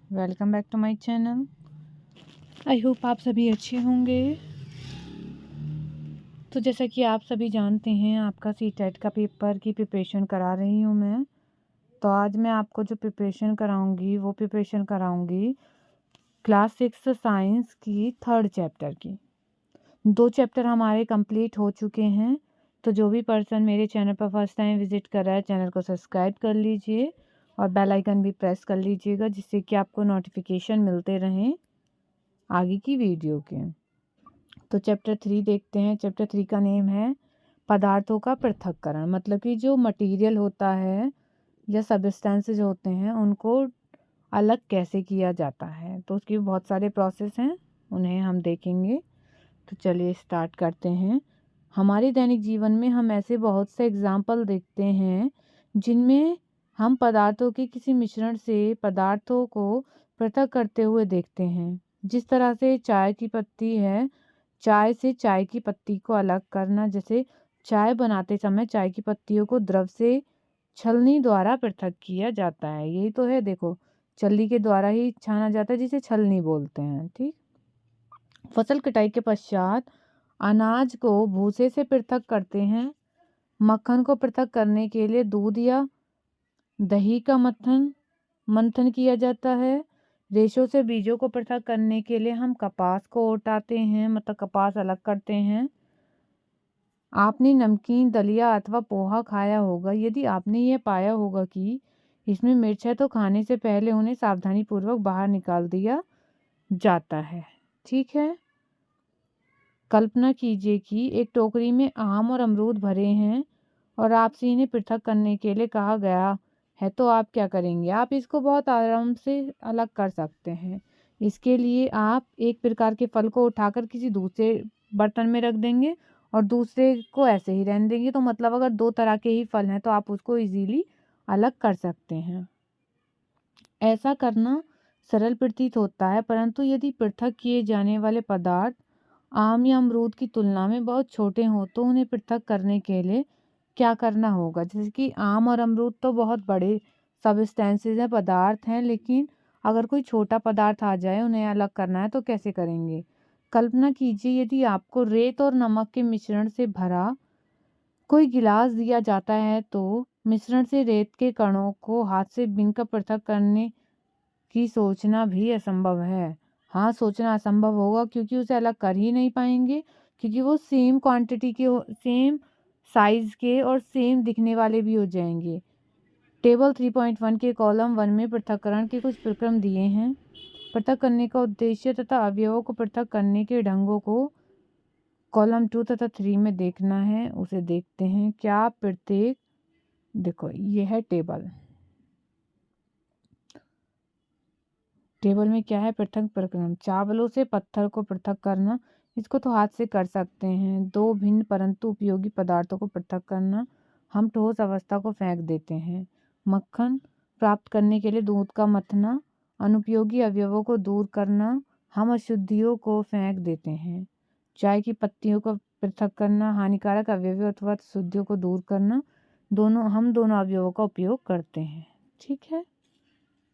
Welcome back to my channel. I hope आप सभी अच्छे होंगे। तो जैसा कि आप सभी जानते हैं, आपका सीटेट का पेपर की प्रिपरेशन करा रही हूँ मैं। तो आज मैं आपको जो प्रिपरेशन कराऊंगी वो प्रिपरेशन कराऊंगी क्लास 6 साइंस की 3rd चैप्टर की। 2 चैप्टर हमारे कंप्लीट हो चुके हैं। तो जो भी पर्सन मेरे चैनल पर फर्स्ट टाइम विजिट कर रहा है, चैनल को सब्सक्राइब कर लीजिए और बेल आइकन भी प्रेस कर लीजिएगा, जिससे कि आपको नोटिफिकेशन मिलते रहें आगे की वीडियो के। तो चैप्टर 3 देखते हैं। चैप्टर 3 का नेम है पदार्थों का पृथक्करण। मतलब कि जो मटेरियल होता है या सब्सटेंसेस होते हैं उनको अलग कैसे किया जाता है। तो उसके बहुत सारे प्रोसेस हैं, उन्हें हम देखेंगे। तो चलिए स्टार्ट करते हैं। हमारे दैनिक जीवन में हम ऐसे बहुत से एग्जाम्पल देखते हैं जिनमें हम पदार्थों के किसी मिश्रण से पदार्थों को पृथक करते हुए देखते हैं। जिस तरह से चाय की पत्ती है, चाय से चाय की पत्ती को अलग करना। जैसे चाय बनाते समय चाय की पत्तियों को द्रव से छलनी द्वारा पृथक किया जाता है। यही तो है, देखो छलनी के द्वारा ही छाना जाता है, जिसे छलनी बोलते हैं। ठीक। फसल कटाई के पश्चात अनाज को भूसे से पृथक करते हैं। मक्खन को पृथक करने के लिए दूध या दही का मंथन किया जाता है। रेशों से बीजों को पृथक करने के लिए हम कपास को उठाते हैं, मतलब कपास अलग करते हैं। आपने नमकीन, दलिया अथवा पोहा खाया होगा। यदि आपने यह पाया होगा कि इसमें मिर्च है, तो खाने से पहले उन्हें सावधानी पूर्वक बाहर निकाल दिया जाता है। ठीक है। कल्पना कीजिए कि एक टोकरी में आम और अमरूद भरे हैं और आपसे इन्हें पृथक करने के लिए कहा गया है, तो आप क्या करेंगे? आप इसको बहुत आराम से अलग कर सकते हैं। इसके लिए आप एक प्रकार के फल को उठाकर किसी दूसरे बर्तन में रख देंगे और दूसरे को ऐसे ही रहने देंगे। तो मतलब अगर 2 तरह के ही फल हैं तो आप उसको इजीली अलग कर सकते हैं। ऐसा करना सरल प्रतीत होता है, परंतु यदि पृथक किए जाने वाले पदार्थ आम या अमरूद की तुलना में बहुत छोटे हों तो उन्हें पृथक करने के लिए क्या करना होगा? जैसे कि आम और अमरूद तो बहुत बड़े सब्सटेंसेस हैं, पदार्थ हैं, लेकिन अगर कोई छोटा पदार्थ आ जाए, उन्हें अलग करना है, तो कैसे करेंगे? कल्पना कीजिए यदि आपको रेत और नमक के मिश्रण से भरा कोई गिलास दिया जाता है, तो मिश्रण से रेत के कणों को हाथ से बीनकर पृथक करने की सोचना भी असंभव है। हाँ, सोचना असंभव होगा, क्योंकि उसे अलग कर ही नहीं पाएंगे, क्योंकि वो सेम क्वांटिटी के, सेम साइज के और सेम दिखने वाले भी हो जाएंगे। टेबल 3.1 के कॉलम 1 में पृथक्करण के कुछ प्रक्रम दिए हैं। पृथक करने का उद्देश्य तथा अवयवों को पृथक करने के ढंगों को कॉलम 2 तथा 3 में देखना है। उसे देखते हैं। क्या प्रत्येक, देखो ये है टेबल में क्या है? पृथक प्रक्रम। चावलों से पत्थर को पृथक करना, इसको तो हाथ से कर सकते हैं। 2 भिन्न परंतु उपयोगी पदार्थों को पृथक करना, हम ठोस अवस्था को फेंक देते हैं। मक्खन प्राप्त करने के लिए दूध का मथना, अनुपयोगी अवयवों को दूर करना, हम अशुद्धियों को फेंक देते हैं। चाय की पत्तियों को पृथक करना, हानिकारक अवयवों अथवा अशुद्धियों को दूर करना, हम दोनों अवयवों का उपयोग करते हैं। ठीक है।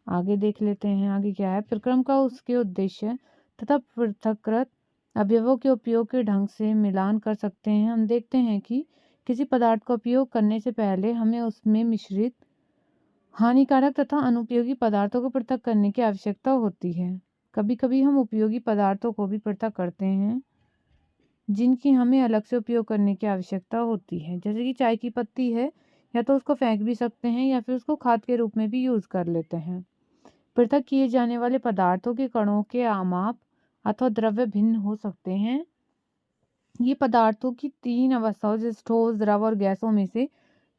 आगे देख लेते हैं। आगे क्या है? प्रक्रम का उसके उद्देश्य तथा पृथकृत अवयवों के उपयोग के ढंग से मिलान कर सकते हैं। हम देखते हैं कि किसी पदार्थ का उपयोग करने से पहले हमें उसमें मिश्रित हानिकारक तथा अनुपयोगी पदार्थों को पृथक करने की आवश्यकता होती है। कभी कभी हम उपयोगी पदार्थों को भी पृथक करते हैं, जिनकी हमें अलग से उपयोग करने की आवश्यकता होती है। जैसे कि चाय की पत्ती है, या तो उसको फेंक भी सकते हैं या फिर उसको खाद के रूप में भी यूज़ कर लेते हैं। पृथक किए जाने वाले पदार्थों के कणों के आमाप अथवा द्रव्य भिन्न हो सकते हैं। ये पदार्थों की 3 अवस्थाओं, जैसे ठोस, द्रव और गैसों में से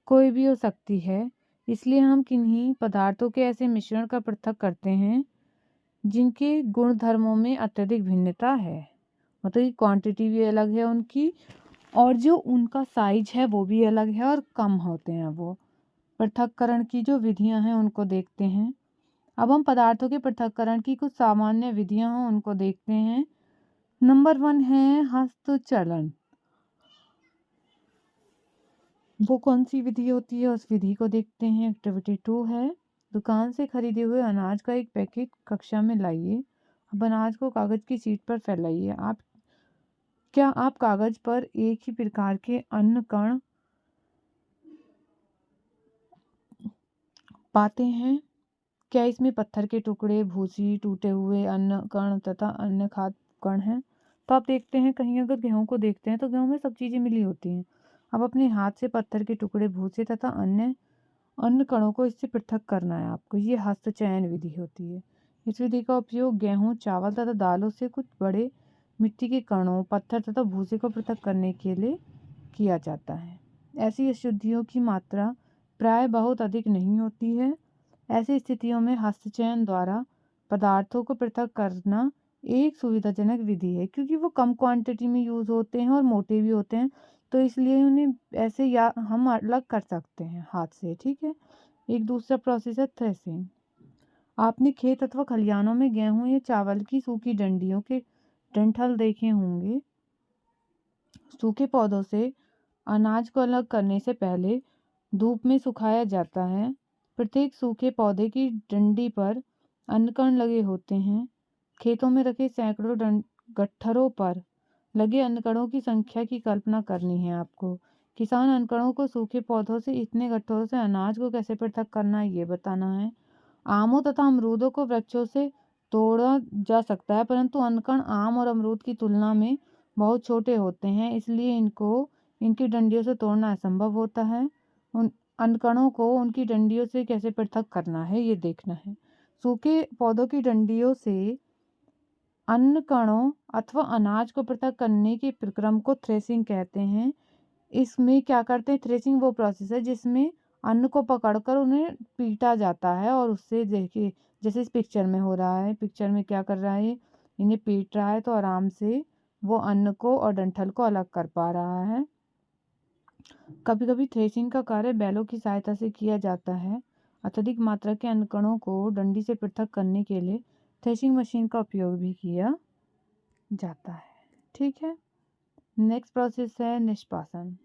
कोई भी हो सकती है। इसलिए हम किन्हीं पदार्थों के ऐसे मिश्रण का पृथक करते हैं जिनके गुणधर्मों में अत्यधिक भिन्नता है। मतलब कि क्वांटिटी भी अलग है उनकी, और जो उनका साइज है वो भी अलग है और कम होते हैं वो। पृथक्करण की जो विधियां हैं उनको देखते हैं। अब हम पदार्थों के पृथक्करण की कुछ सामान्य विधियां हैं उनको देखते हैं। नंबर 1 है हस्तचलन। वो कौन सी विधि होती है, उस विधि को देखते हैं। एक्टिविटी 2 है दुकान से खरीदे हुए अनाज का एक पैकेट कक्षा में लाइए। अब अनाज को कागज की शीट पर फैलाइए। क्या आप कागज पर एक ही प्रकार के अन्न कण पाते हैं? क्या इसमें पत्थर के टुकड़े, भूसी, टूटे हुए अन्न कण तथा अन्य खाद्य कण हैं? तो आप देखते हैं कहीं अगर गेहूं को देखते हैं तो गेहूं में सब चीजें मिली होती हैं। अब अपने हाथ से पत्थर के टुकड़े, भूसे तथा अन्य अन्न कणों को इससे पृथक करना है आपको। ये हस्त चयन विधि होती है। इस विधि का उपयोग गेहूं, चावल तथा दालों से कुछ बड़े मिट्टी के कणों, पत्थर तथा भूसे को पृथक करने के लिए किया जाता है। ऐसी अशुद्धियों की मात्रा प्राय बहुत अधिक नहीं होती है। ऐसी स्थितियों में हस्तचयन द्वारा पदार्थों को पृथक करना एक सुविधाजनक विधि है, क्योंकि वो कम क्वांटिटी में यूज़ होते हैं और मोटे भी होते हैं, तो इसलिए उन्हें ऐसे या हम अलग कर सकते हैं हाथ से। ठीक है। एक दूसरा प्रोसेस है थ्रेसिंग। आपने खेत अथवा खलिहानों में गेहूं या चावल की सूखी डंडियों के डंठल देखे होंगे। सूखे पौधों से अनाज को अलग करने से पहले धूप में सुखाया जाता है। प्रत्येक सूखे पौधे की डंडी पर अन्नकण लगे होते हैं। खेतों में रखे सैकड़ों गट्ठरों पर लगे अन्नकणों की संख्या की कल्पना करनी है आपको। किसान अन्नकणों को सूखे पौधों से इतने गट्ठरों से अनाज को कैसे पृथक करना है ये बताना है। आमों तथा अमरूदों को वृक्षों से तोड़ा जा सकता है, परंतु अन्नकण आम और अमरूद की तुलना में बहुत छोटे होते हैं, इसलिए इनकी डंडियों से तोड़ना असंभव होता है। उन अन्नकणों को उनकी डंडियों से कैसे पृथक करना है ये देखना है। सूखे पौधों की डंडियों से अन्न कणों अथवा अनाज को पृथक करने के प्रक्रम को थ्रेसिंग कहते हैं। इसमें क्या करते हैं, थ्रेसिंग वो प्रोसेस है जिसमें अन्न को पकड़कर उन्हें पीटा जाता है, और उससे देखिए जैसे इस पिक्चर में हो रहा है, पिक्चर में क्या कर रहा है, इन्हें पीट रहा है तो आराम से वो अन्न को और डंठल को अलग कर पा रहा है। कभी कभी थ्रेसिंग का कार्य बैलों की सहायता से किया जाता है। अत्यधिक मात्रा के अन्नकणों को डंडी से पृथक करने के लिए थ्रेसिंग मशीन का उपयोग भी किया जाता है। ठीक है। नेक्स्ट प्रोसेस है निष्पासन।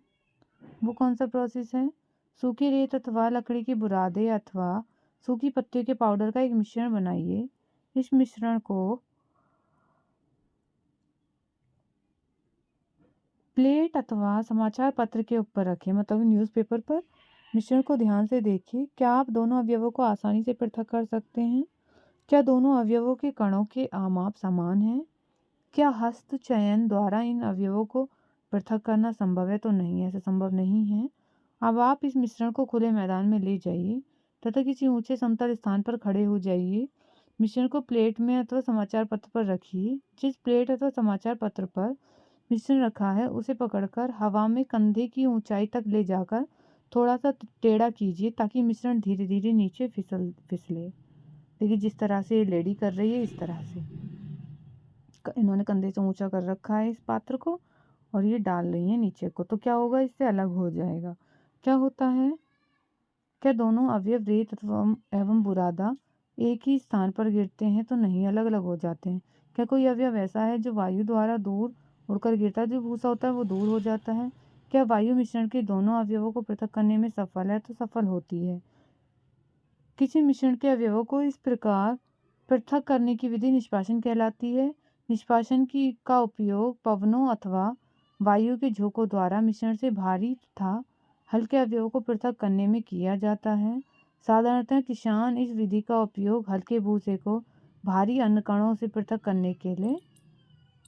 वो कौन सा प्रोसेस है? सूखी रेत अथवा लकड़ी के बुरादे अथवा सूखी पत्तियों के पाउडर का एक मिश्रण बनाइए। इस मिश्रण को प्लेट अथवा समाचार पत्र के ऊपर रखें, मतलब न्यूज़पेपर पर। मिश्रण को ध्यान से देखिए। क्या आप दोनों अवयवों को आसानी से पृथक कर सकते हैं? क्या दोनों अवयवों के कणों के आमाप समान हैं? क्या हस्त चयन द्वारा इन अवयवों को पृथक करना संभव है? तो नहीं, ऐसा संभव नहीं है। अब आप इस मिश्रण को खुले मैदान में ले जाइए तथा किसी ऊंचे समतल स्थान पर खड़े हो जाइए। मिश्रण को प्लेट में अथवा समाचार पत्र पर रखिए। जिस प्लेट अथवा समाचार पत्र पर मिश्रण रखा है उसे पकड़कर हवा में कंधे की ऊंचाई तक ले जाकर थोड़ा सा टेढ़ा कीजिए ताकि मिश्रण धीरे धीरे नीचे फिसले। देखिए जिस तरह से ये लेडी कर रही है, इस तरह से इन्होंने कंधे से ऊंचा कर रखा है इस पात्र को और ये डाल रही है नीचे को, तो क्या होगा, इससे अलग हो जाएगा। क्या होता है? क्या दोनों अवयव रेत एवं बुरादा एक ही स्थान पर गिरते हैं? तो नहीं, अलग अलग हो जाते हैं। क्या कोई अवयव ऐसा है जो वायु द्वारा दूर उड़कर गिरता है? जो भूसा होता है वो दूर हो जाता है। क्या वायु मिश्रण के दोनों अवयवों को पृथक करने में सफल है? तो सफल होती है। किसी मिश्रण के अवयवों को इस प्रकार पृथक करने की विधि निष्पासन कहलाती है। निष्पासन का उपयोग पवनों अथवा वायु के झोंकों द्वारा मिश्रण से भारी तथा हल्के अवयवों को पृथक करने में किया जाता है। साधारणतः किसान इस विधि का उपयोग हल्के भूसे को भारी अन्न कणों से पृथक करने के लिए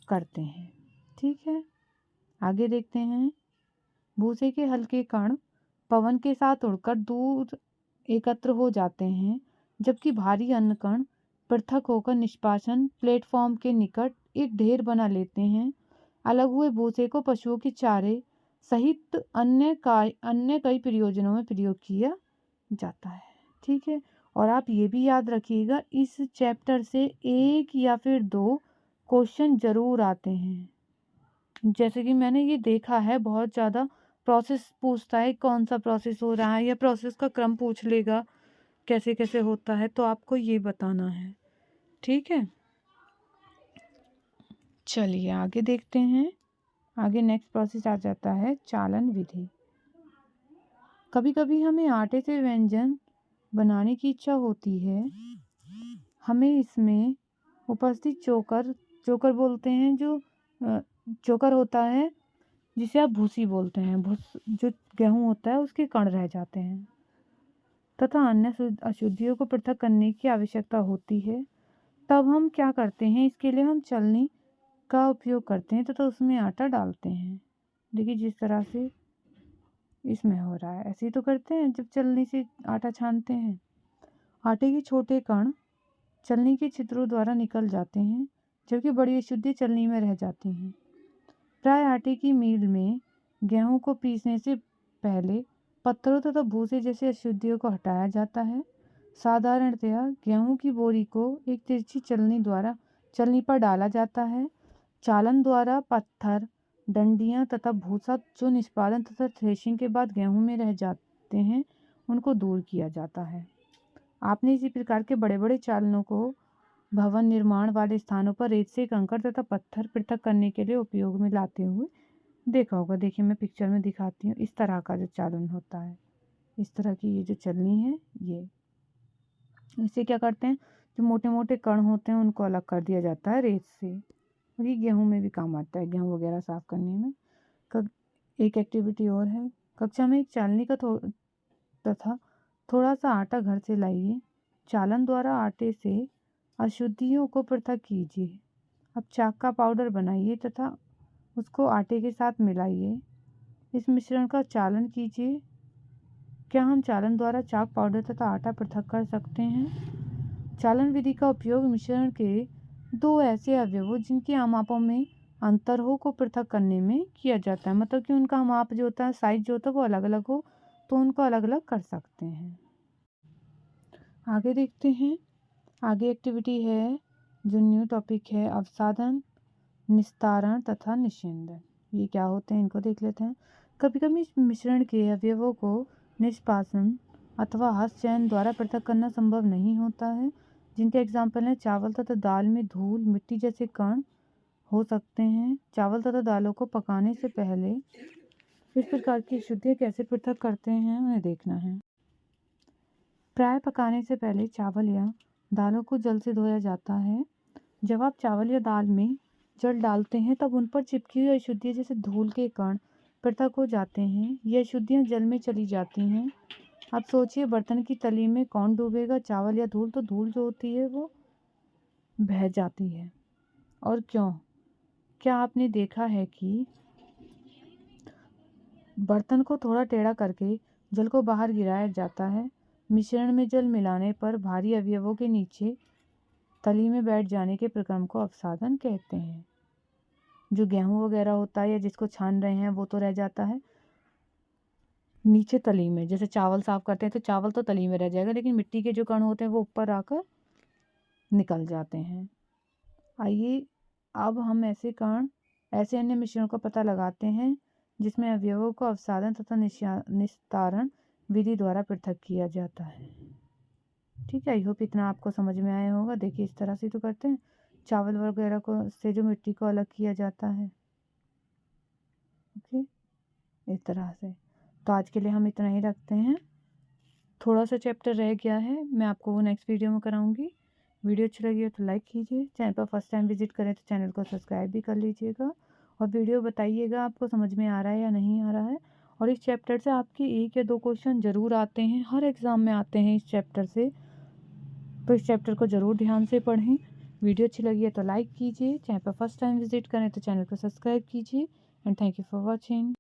करते हैं। ठीक है, आगे देखते हैं। भूसे के हल्के कण पवन के साथ उड़कर दूर एकत्र हो जाते हैं, जबकि भारी अन्न कण पृथक होकर निष्पासन प्लेटफॉर्म के निकट एक ढेर बना लेते हैं। अलग हुए भूसे को पशुओं के चारे सहित अन्य कई प्रयोजनों में प्रयोग किया जाता है। ठीक है, और आप ये भी याद रखिएगा इस चैप्टर से एक या फिर 2 क्वेश्चन जरूर आते हैं। जैसे कि मैंने ये देखा है बहुत ज़्यादा प्रोसेस पूछता है, कौन सा प्रोसेस हो रहा है, या प्रोसेस का क्रम पूछ लेगा कैसे कैसे होता है, तो आपको ये बताना है। ठीक है, चलिए आगे देखते हैं। आगे नेक्स्ट प्रोसेस आ जाता है चालन विधि। कभी कभी हमें आटे से व्यंजन बनाने की इच्छा होती है, हमें इसमें उपस्थित चोकर बोलते हैं, जो चोकर होता है जिसे आप भूसी बोलते हैं, जो गेहूं होता है उसके कण रह जाते हैं, तथा अन्य अशुद्धियों को पृथक करने की आवश्यकता होती है। तब हम क्या करते हैं, इसके लिए हम छलनी का उपयोग करते हैं तथा उसमें आटा डालते हैं। देखिए जिस तरह से इसमें हो रहा है, ऐसे ही तो करते हैं जब छलनी से आटा छानते हैं। आटे के छोटे कण छलनी के छिद्रों द्वारा निकल जाते हैं, जबकि बड़ी अशुद्धि छलनी में रह जाती हैं। प्राय आटे की मील में गेहूं को पीसने से पहले पत्थरों तथा भूसे जैसे अशुद्धियों को हटाया जाता है। साधारणतया गेहूं की बोरी को एक तिरछी छलनी पर डाला जाता है। चालन द्वारा पत्थर, डंडियां तथा भूसा जो निष्पादन तथा थ्रेशिंग के बाद गेहूं में रह जाते हैं, उनको दूर किया जाता है। आपने इसी प्रकार के बड़े बड़े चालनों को भवन निर्माण वाले स्थानों पर रेत से कंकड़ तथा पत्थर पृथक करने के लिए उपयोग में लाते हुए देखा होगा। देखिए मैं पिक्चर में दिखाती हूँ, इस तरह का जो चालन होता है, इस तरह की ये जो चलनी है, ये इससे क्या करते हैं, जो मोटे मोटे कण होते हैं उनको अलग कर दिया जाता है रेत से। और ये गेहूं में भी काम आता है, गेहूं वगैरह साफ करने में। एक एक्टिविटी और है, कक्षा में एक चालनी का तथा थोड़ा सा आटा घर से लाइए। चालन द्वारा आटे से अशुद्धियों को पृथक कीजिए। अब चाक का पाउडर बनाइए तथा उसको आटे के साथ मिलाइए। इस मिश्रण का चालन कीजिए। क्या हम चालन द्वारा चाक, पाउडर तथा आटा पृथक कर सकते हैं? चालन विधि का उपयोग मिश्रण के दो ऐसे अवयवों जिनके मापों में अंतर हो को पृथक करने में किया जाता है। मतलब कि उनका माप जो होता है, साइज जो होता है वो अलग अलग हो, तो उनको अलग अलग कर सकते हैं। आगे देखते हैं। आगे एक्टिविटी है, जो न्यू टॉपिक है, अवसादन, निस्तारण तथा निस्यंदन। ये क्या होते हैं इनको देख लेते हैं। कभी कभी मिश्रण के अवयवों को निष्पासन अथवा हस्तचयन द्वारा पृथक करना संभव नहीं होता है, जिनके एग्जाम्पल हैं चावल तथा दाल में धूल, मिट्टी जैसे कण हो सकते हैं। चावल तथा दालों को पकाने से पहले इस प्रकार की अशुद्धियाँ कैसे पृथक करते हैं उन्हें देखना है। प्राय पकाने से पहले चावल या दालों को जल से धोया जाता है। जब आप चावल या दाल में जल डालते हैं तब उन पर चिपकी हुई अशुद्धियाँ जैसे धूल के कण पृथक हो जाते हैं। ये अशुद्धियाँ जल में चली जाती हैं। अब सोचिए बर्तन की तली में कौन डूबेगा, चावल या धूल? तो धूल जो होती है वो बह जाती है। और क्यों? क्या आपने देखा है कि बर्तन को थोड़ा टेढ़ा करके जल को बाहर गिराया जाता है। मिश्रण में जल मिलाने पर भारी अवयवों के नीचे तली में बैठ जाने के प्रक्रम को अवसादन कहते हैं। जो गेहूं वगैरह होता है या जिसको छान रहे हैं वो तो रह जाता है नीचे तली में। जैसे चावल साफ करते हैं तो चावल तो तली में रह जाएगा, लेकिन मिट्टी के जो कण होते हैं वो ऊपर आकर निकल जाते हैं। आइए अब हम ऐसे अन्य मिश्रणों का पता लगाते हैं जिसमें अवयवों को अवसादन तथा निस्तारण विधि द्वारा पृथक किया जाता है। ठीक है, आई होप इतना आपको समझ में आया होगा। देखिए इस तरह से तो करते हैं, चावल वगैरह को से जो मिट्टी को अलग किया जाता है। ओके, इस तरह से। तो आज के लिए हम इतना ही रखते हैं। थोड़ा सा चैप्टर रह गया है, मैं आपको वो नेक्स्ट वीडियो में कराऊंगी। वीडियो अच्छी लगी हो तो लाइक कीजिए। चैनल पर फर्स्ट टाइम विजिट करें तो चैनल को सब्सक्राइब भी कर लीजिएगा। और वीडियो बताइएगा आपको समझ में आ रहा है या नहीं आ रहा है। और इस चैप्टर से आपके 1 या 2 क्वेश्चन ज़रूर आते हैं, हर एग्ज़ाम में आते हैं इस चैप्टर से। तो इस चैप्टर को ज़रूर ध्यान से पढ़ें। वीडियो अच्छी लगी है तो लाइक कीजिए। चैनल पर फर्स्ट टाइम विजिट करें तो चैनल को सब्सक्राइब कीजिए। And thank you for watching.